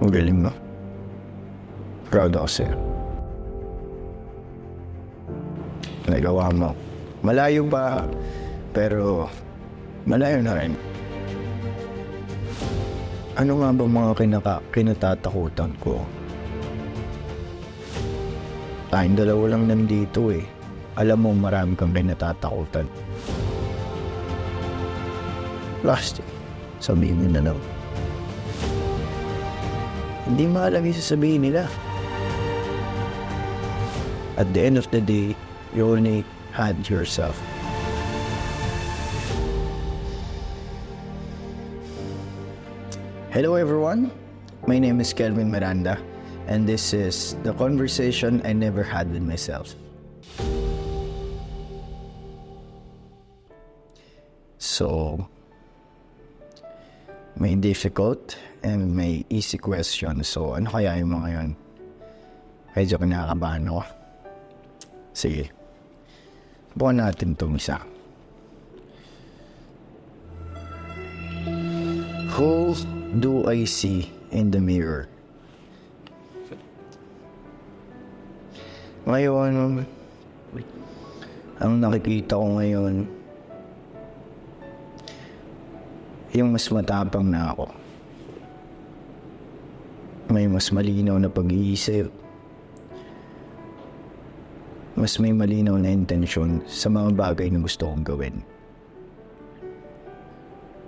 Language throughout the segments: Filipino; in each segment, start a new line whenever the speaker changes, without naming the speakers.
Ang galing mo. Proud ako sa'yo. Nagawa mo. Malayo pa, pero malayo na rin. Ano nga ba mga kinatatakutan ko? Tayong dalawa lang nandito eh. Alam mo marami kang kinatatakutan. Plastic. Sabihin mo na lang. Hindi maalam yung sasabihin nila. At the end of the day, you only had yourself. Hello everyone, my name is Kelvin Miranda, and this is the conversation I never had with myself. So, may difficult and may easy question. So, ano kaya yung mga yun? Medyo kinakabahan ako. Sige. Bukan natin itong isa. Who do I see in the mirror? Ngayon, ang nakikita ko ngayon, yung mas matapang na ako. May mas malinaw na pag-iisip. Mas may malinaw na intensyon sa mga bagay na gusto kong gawin.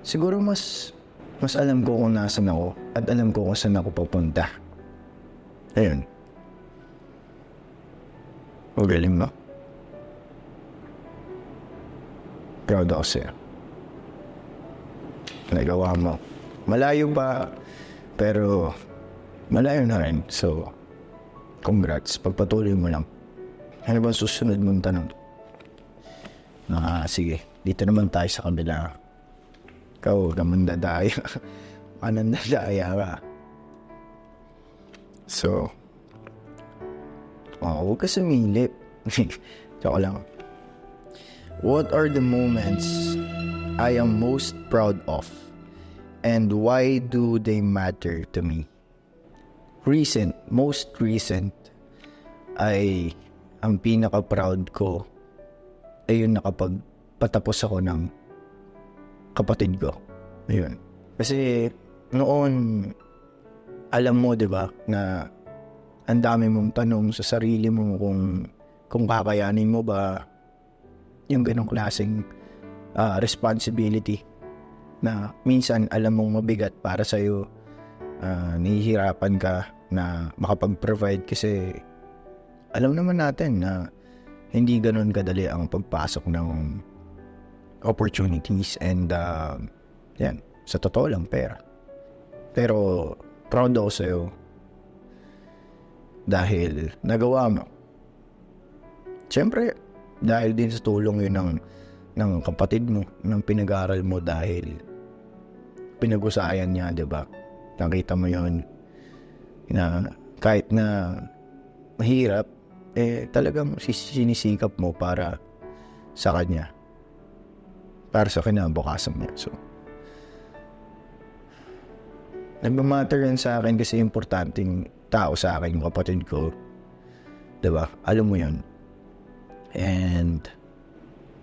Siguro mas alam ko kung nasan ako at alam ko kung saan ako papunta. Ayun. Magaling mo. Proud ako sa'yo. Nagawa mo. Malayo pa, pero malayo na rin. So, congrats. Pagpatuloy mo lang. Ano ba susunod mong tanong? Sige. Dito naman tayo sa kabila. Ikaw, naman dadaya. Anong dadaya ka? So, huwag ka sumilip. Tsaka lang. What are the moments I am most proud of? And why do they matter to me? Most recent, ay ang pinaka-proud ko ay yung nakapagpatapos ako ng kapatid ko. Ayun. Kasi noon, alam mo, di ba, na ang dami mong tanong sa sarili mo kung kakayanin mo ba yung ganong klaseng responsibility na minsan alam mong mabigat para sa'yo, nahihirapan ka na makapag-provide kasi alam naman natin na hindi ganon kadali ang pagpasok ng opportunities and yan, sa totoo lang pera. Pero proud ako sa'yo dahil nagawa mo. Siyempre, dahil din sa tulong yun ng kapatid mo, ng pinag-aaral mo dahil pinag-usayan niya, diba? Nakita mo yun na kahit na mahirap, talagang sinisikap mo para sa kanya. Para sa kinabukasan niya. So, nagmamatter yan sa akin kasi importanteng tao sa akin yung kapatid ko. Diba? Alam mo yun. And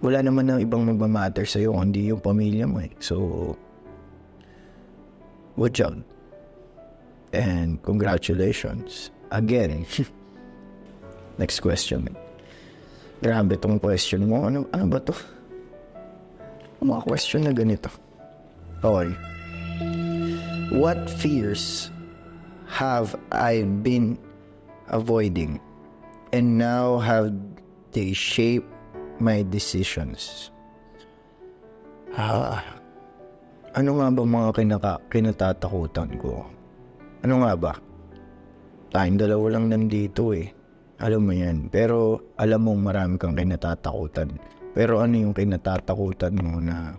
wala naman ng ibang magmamatter sa'yo kundi yung pamilya mo eh. So, good job. And congratulations. Again. Next question. Grabe tong question mo. Ano ba to? Mga question na ganito. Okay. What fears have I been avoiding and now have they shaped my decisions? Ano nga ba mga kinatatakutan ko? Ano nga ba? Tayong dalawa lang nandito eh. Alam mo yan. Pero alam mo marami kang kinatatakutan. Pero ano yung kinatatakutan mo na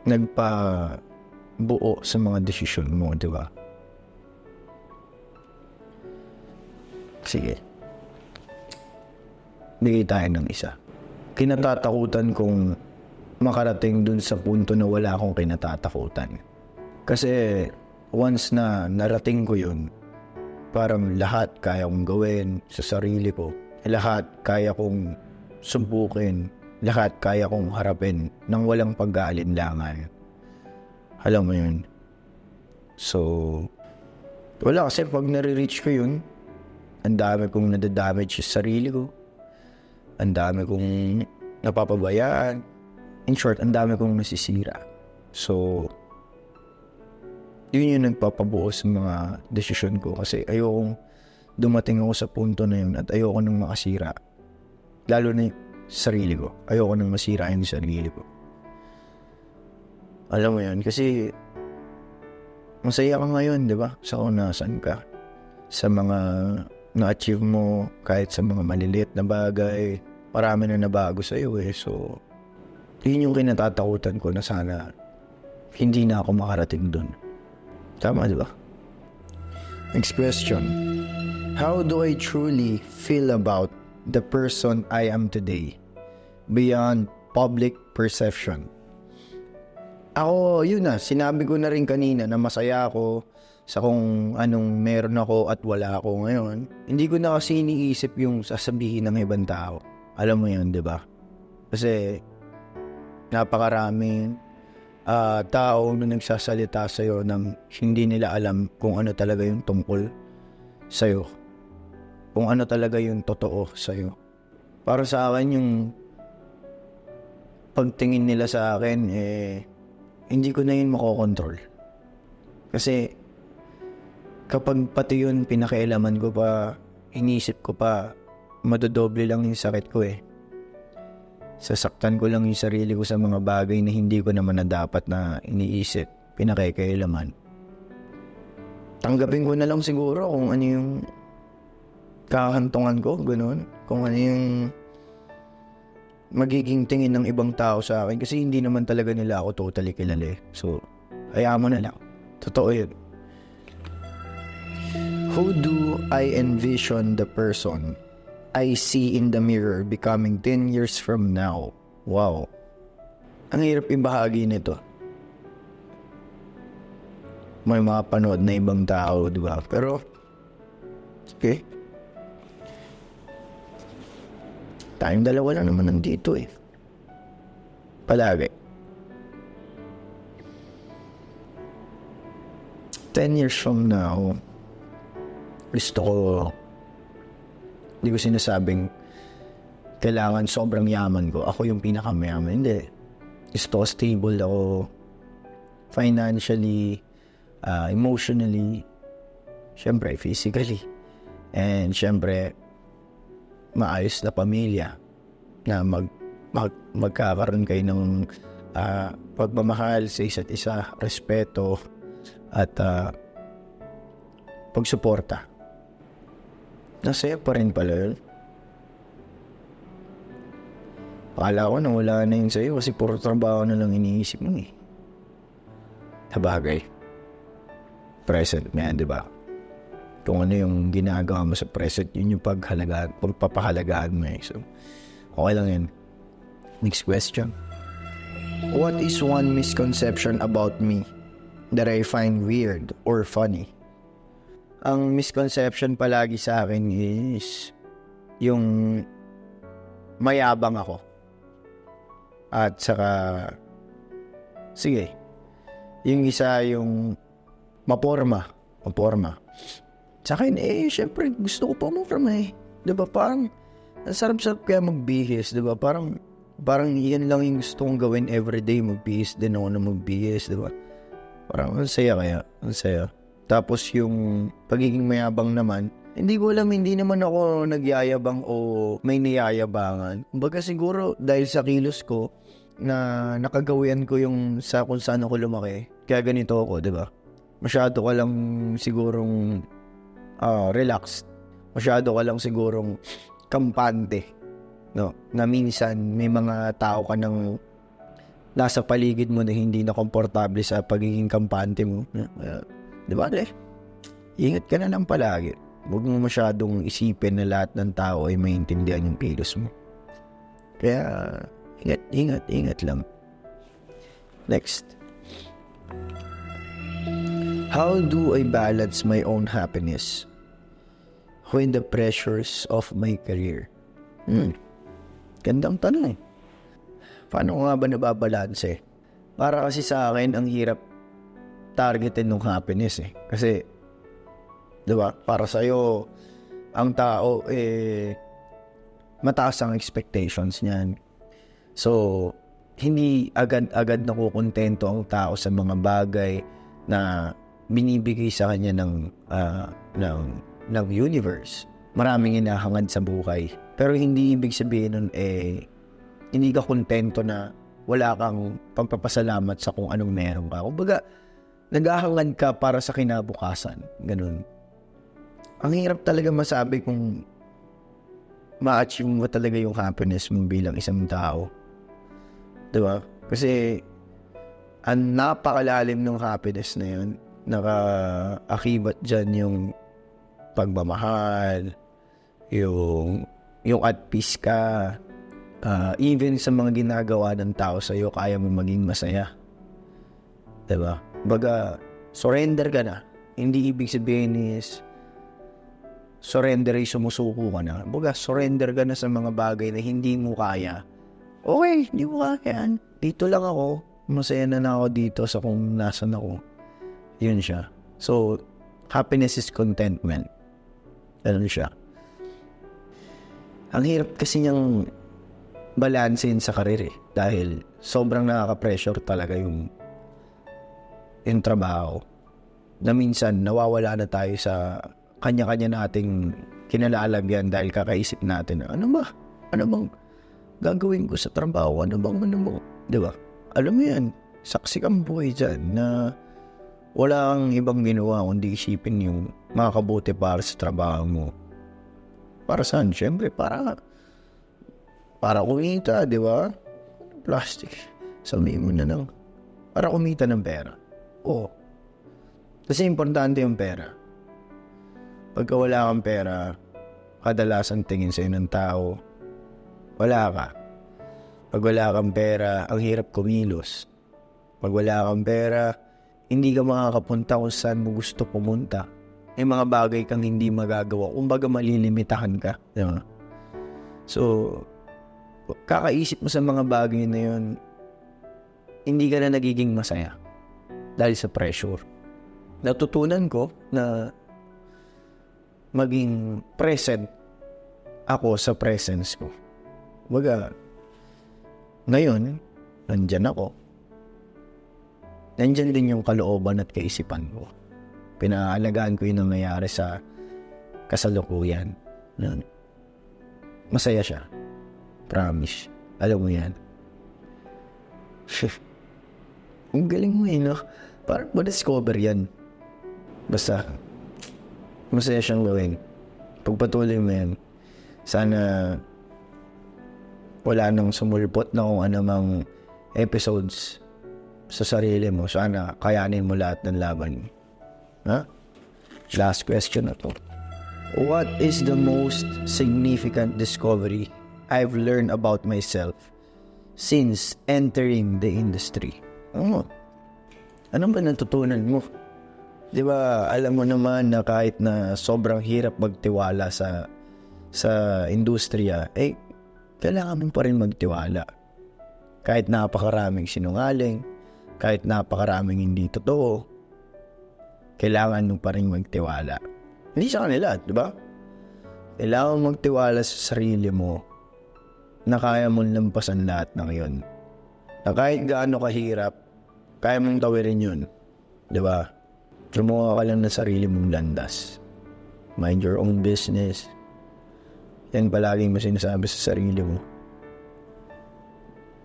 nagpabuo sa mga desisyon mo, di ba? Sige. Bigay tayo ng isa. Kinatatakutan kong makarating dun sa punto na wala akong kinatatakutan. Kasi once na narating ko yun, parang lahat kaya kong gawin sa sarili ko. Lahat kaya kong subukin. Lahat kaya kong harapin nang walang pag-aalinlangan. Alam mo yun? So, wala kasi pag nare-reach ko yun, ang dami kong nadadamage sa sarili ko. Ang dami kong napapabayaan. In short, ang dami kong nasisira. So, yun yung nagpapabuo sa mga desisyon ko kasi ayokong dumating ako sa punto na yun at ayoko nang makasira. Lalo na yung sarili ko. Ayoko nang masira yung sarili ko. Alam mo yun, kasi masaya ka ngayon, di ba? Sa kung nasan ka. Sa mga na-achieve mo, kahit sa mga maliliit na bagay, marami na nabago sa'yo eh. So, yun yung kinatatakutan ko na sana hindi na ako makarating dun. Tama, di ba? Next question. How do I truly feel about the person I am today beyond public perception? Ako, yun na. Sinabi ko na rin kanina na masaya ako sa kung anong meron ako at wala ako ngayon. Hindi ko na kasi iniisip yung sasabihin ng ibang tao. Alam mo yun, di ba? Kasi napakaraming tao na nagsasalita sa'yo nang hindi nila alam kung ano talaga yung tungkol sa'yo. Kung ano talaga yung totoo sa'yo. Para sa akin, yung pagtingin nila sa akin, hindi ko na yun makokontrol. Kasi kapag pati yun pinakialaman ko pa, inisip ko pa, madodoble lang yung sakit ko eh. Sasaktan ko lang yung sarili ko sa mga bagay na hindi ko naman na dapat na iniisip, pinakikailaman. Tanggapin ko na lang siguro kung ano yung kahantungan ko, gano'n. Kung ano yung magiging tingin ng ibang tao sa akin kasi hindi naman talaga nila ako totally kilala eh. So, hayaan mo na lang. Totoo yun. Who do I envision the person I see in the mirror becoming 10 years from now? Wow. Ang hirap ibahagi nito. May mga panood na ibang tao, di ba? Pero, okay. Tayong dalawa lang naman nandito eh. Palagi. 10 years from now, gusto ko, hindi ko sinasabing kailangan sobrang yaman ko. Ako yung pinakamayaman. Hindi. Gusto ko stable ako financially, emotionally, syempre physically, and syempre maayos na pamilya na magkakaroon kayo ng pagmamahal sa isa't isa, respeto at pagsuporta. Nasaya pa rin pala yun. Akala ko na wala na yun sa'yo kasi puro trabaho na lang iniisip mo eh. Sabagay. Present mo yan, di ba? Kung ano yung ginagawa mo sa present, yun yung pagpapahalagaan mo eh. So, okay lang yun. Next question. What is one misconception about me that I find weird or funny? Ang misconception palagi sa akin is yung mayabang ako. At saka, sige, yung isa yung maporma. Sa akin, syempre, gusto ko pa maporma eh. Diba, parang, ang sarap-sarap kaya magbihis, diba? Parang yan lang yung gusto kong gawin everyday, magbihis din ako na magbihis, diba? Parang, ang saya kaya, ang saya. Tapos yung pagiging mayabang naman, hindi ko alam, hindi naman ako nagyayabang o may niyayabangan. Kumbaga siguro dahil sa kilos ko na nakagawian ko yung sa kung saan ako lumaki. Kaya ganito ako, di ba? Masyado ka lang sigurong relaxed. Masyado ka lang sigurong kampante. No? Na minsan may mga tao ka nang nasa paligid mo na hindi na komportable sa pagiging kampante mo. Di ba, ingat ka na lang palagi. Huwag mo masyadong isipin na lahat ng tao ay maintindihan yung kilos mo. Kaya, ingat lang. Next. How do I balance my own happiness with the pressures of my career? Gandang tanong. Paano ko nga ba nababalanse? Para kasi sa akin, ang hirap targetin ng happiness eh. Kasi, diba, para sa'yo, ang tao, mataas ang expectations niyan. So, hindi agad-agad nakukontento ang tao sa mga bagay na binibigay sa kanya ng universe. Maraming hinahangad sa buhay. Pero hindi ibig sabihin nun, hindi ka kontento na wala kang pagpapasalamat sa kung anong meron ka. Kumbaga, naghahangad ka para sa kinabukasan. Ganun. Ang hirap talaga masabi kung ma-achieve mo talaga yung happiness mo bilang isang tao. Diba? Kasi, ang napakalalim ng happiness na yun. Naka-akibat dyan yung pagmamahal, yung at peace ka, even sa mga ginagawa ng tao sa'yo, kaya mo maging masaya. Diba? Baga, surrender ka na. Hindi ibig sabihin is, surrender ay sumusuko ka na. Baga, surrender ka na sa mga bagay na hindi mo kaya. Okay, hindi mo kaya. Dito lang ako. Masaya na ako dito sa kung nasan ako. Yun siya. So, happiness is contentment. Ganun siya. Ang hirap kasi niyang balansein sa karir eh. Dahil sobrang nakaka-pressure talaga yung trabaho. Na minsan nawawala na tayo sa kanya-kanya nating kinalalagyan dahil kakaisip natin, ano bang gagawin ko sa trabaho? Ano bang? Diba? Alam mo yan, saksi kang buhay dyan na wala kang ibang ginawa kundi isipin yung makakabuti para sa trabaho mo. Para saan? Siyempre, para kumita, di ba? Plastic. Sabihin mo na lang. Para kumita ng pera. Oo. Kasi importante yung pera. Pagka wala kang pera, kadalasan tingin sa'yo ng tao, wala ka. Pag wala kang pera, ang hirap kumilos. Pag wala kang pera, hindi ka makakapunta kung saan mo gusto pumunta. May mga bagay kang hindi magagawa. Kumbaga malilimitahan ka. Diba? So, kakaisip mo sa mga bagay na yun, hindi ka na nagiging masaya. Dahil sa pressure. Natutunan ko na maging present ako sa presence ko. Kumbaga, ngayon, nandyan ako. Nandyan din yung kalooban at kaisipan ko. Pinaalagaan ko yung nangyayari sa kasalukuyan. Masaya siya. Promise. Alam mo yan. Ang galing mo no? Parang ma-discover yan. Basta, masaya siyang gawin. Pagpatuloy mo yan. Sana wala nang sumulpot na kung anumang episodes sa sarili mo. Sana kayanin mo lahat ng laban mo. Last question na to. What is the most significant discovery I've learned about myself since entering the industry? Ano ba natutunan mo? Di ba, alam mo naman na kahit na sobrang hirap magtiwala sa industriya, kailangan mo pa rin magtiwala. Kahit napakaraming sinungaling, kahit napakaraming hindi totoo, kailangan mo pa rin magtiwala. Hindi sa kanila, di ba? Kailangan magtiwala sa sarili mo na kaya mong lampasan lahat ng yun. Na kahit gaano kahirap, kaya mong tawirin yun. Di ba? Lumuha ka lang ng sarili mong landas. Mind your own business. Yan palaging mo sinasabi sa sarili mo.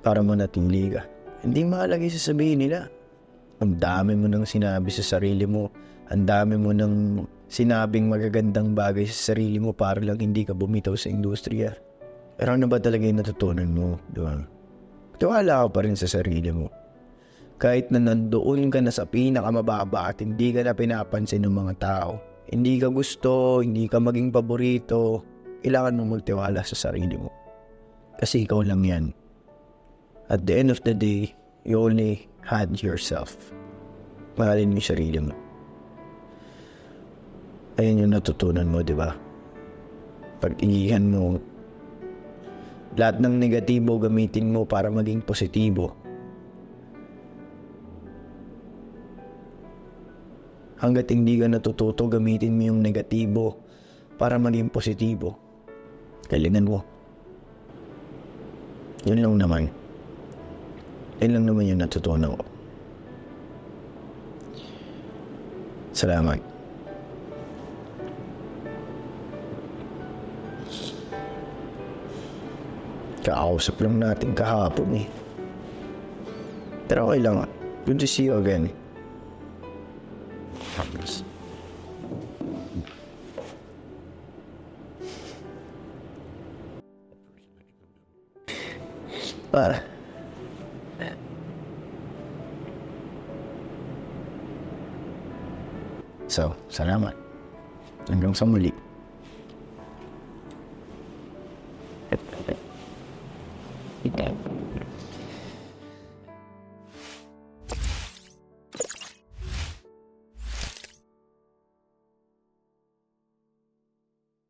Para manatili ka. Hindi mahalaga sasabihin nila. Ang dami mo nang sinabi sa sarili mo. Ang dami mo nang sinabing magagandang bagay sa sarili mo para lang hindi ka bumitaw sa industriya. Pero ano ba talaga yung natutunan mo? Diba? Tiwala ka pa rin sa sarili mo. Kahit na nandoon ka na sa pinakamababa at hindi ka na pinapansin ng mga tao. Hindi ka gusto, hindi ka maging paborito. Kailangan mong magtiwala sa sarili mo. Kasi ikaw lang yan. At the end of the day, you only had yourself. Mahalin mo yung sarili mo. Ayun yung natutunan mo, di ba? Pag-igihan mo, lahat ng negatibo gamitin mo para maging positibo. Hanggat hindi ka natututo, gamitin mo yung negatibo para maging positibo. Kailangan mo. Yun lang naman. Yun lang naman yung natutunan ko. Salamat. Kakausap lang natin kahapon eh. Pero okay lang. Good to see you again. Para. So, salamat. Hanggang sa muli. Ito.